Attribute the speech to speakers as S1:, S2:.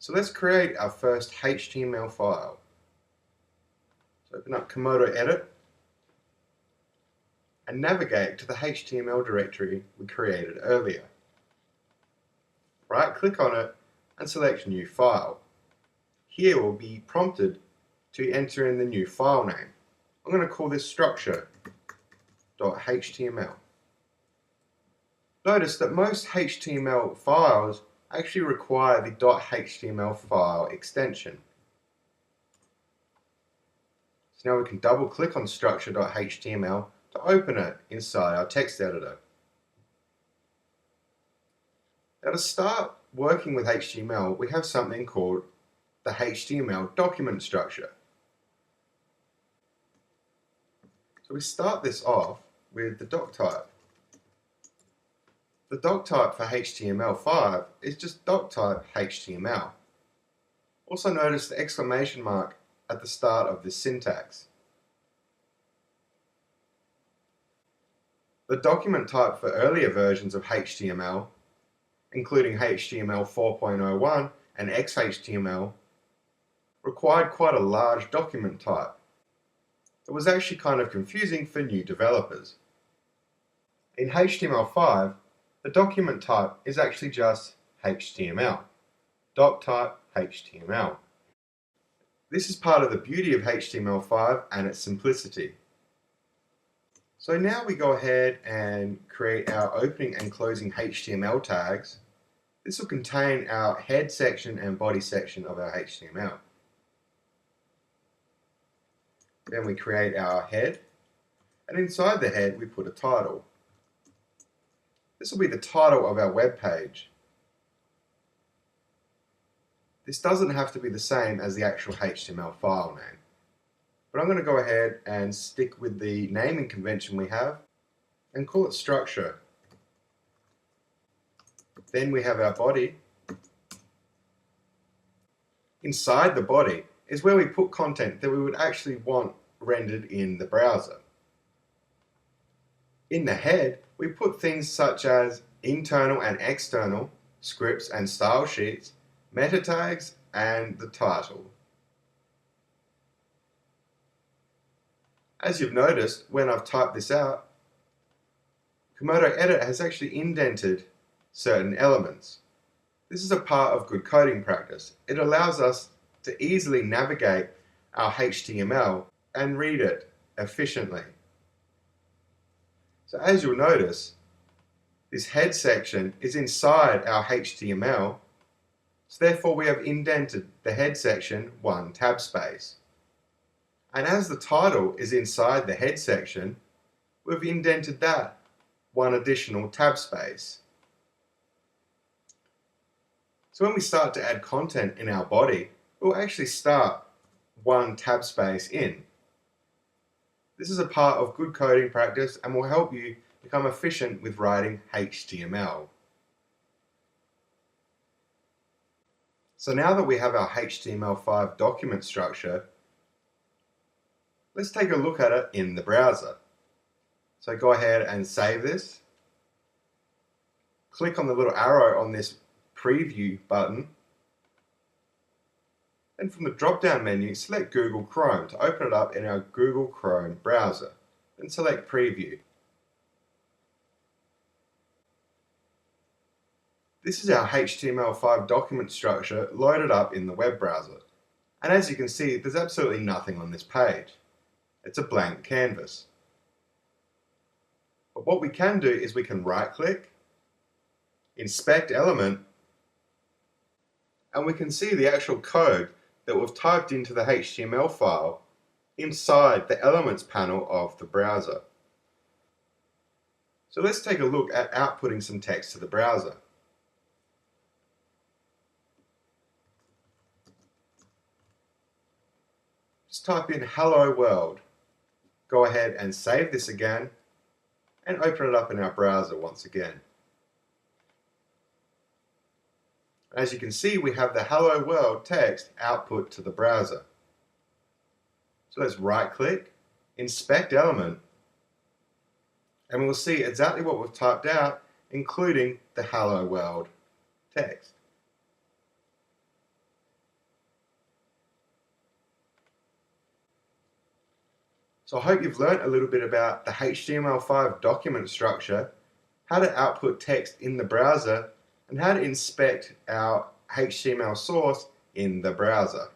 S1: So let's create our first HTML file. So open up Komodo Edit and navigate to the HTML directory we created earlier. Right click on it and select New File. Here we'll be prompted to enter in the new file name. I'm going to call this structure.html. Notice that most HTML files actually require the .html file extension. So now we can double click on structure.html to open it inside our text editor. Now to start working with HTML, we have something called the HTML document structure. So we start this off with the doc type. The doc type for HTML5 is just doc type HTML. Also notice the exclamation mark at the start of this syntax. The document type for earlier versions of HTML, including HTML 4.01 and XHTML, required quite a large document type. It was actually kind of confusing for new developers. In HTML5, the document type is actually just HTML, doc type HTML. This is part of the beauty of HTML5 and its simplicity. So now we go ahead and create our opening and closing HTML tags. This will contain our head section and body section of our HTML. Then we create our head, and inside the head we put a title. This will be the title of our web page. This doesn't have to be the same as the actual HTML file name. But I'm going to go ahead and stick with the naming convention we have and call it structure. Then we have our body. Inside the body is where we put content that we would actually want rendered in the browser. In the head, we put things such as internal and external, scripts and style sheets, meta tags, and the title. As you've noticed, when I've typed this out, Komodo Edit has actually indented certain elements. This is a part of good coding practice. It allows us to easily navigate our HTML and read it efficiently. So as you'll notice, this head section is inside our HTML, so therefore we have indented the head section one tab space. And as the title is inside the head section, we've indented that one additional tab space. So when we start to add content in our body, we'll actually start one tab space in. This is a part of good coding practice and will help you become efficient with writing HTML. So now that we have our HTML5 document structure, let's take a look at it in the browser. So go ahead and save this. Click on the little arrow on this preview button. And from the drop-down menu, select Google Chrome to open it up in our Google Chrome browser. Then select Preview. This is our HTML5 document structure loaded up in the web browser. And as you can see, there's absolutely nothing on this page. It's a blank canvas. But what we can do is we can right-click, inspect element, and we can see the actual code that we've typed into the HTML file inside the Elements panel of the browser. So let's take a look at outputting some text to the browser. Just type in "Hello World." Go ahead and save this again and open it up in our browser once again. As you can see, we have the "Hello World" text output to the browser. So let's right-click, inspect element, and we'll see exactly what we've typed out, including the "Hello World" text. So I hope you've learnt a little bit about the HTML5 document structure, how to output text in the browser, and how to inspect our HTML source in the browser.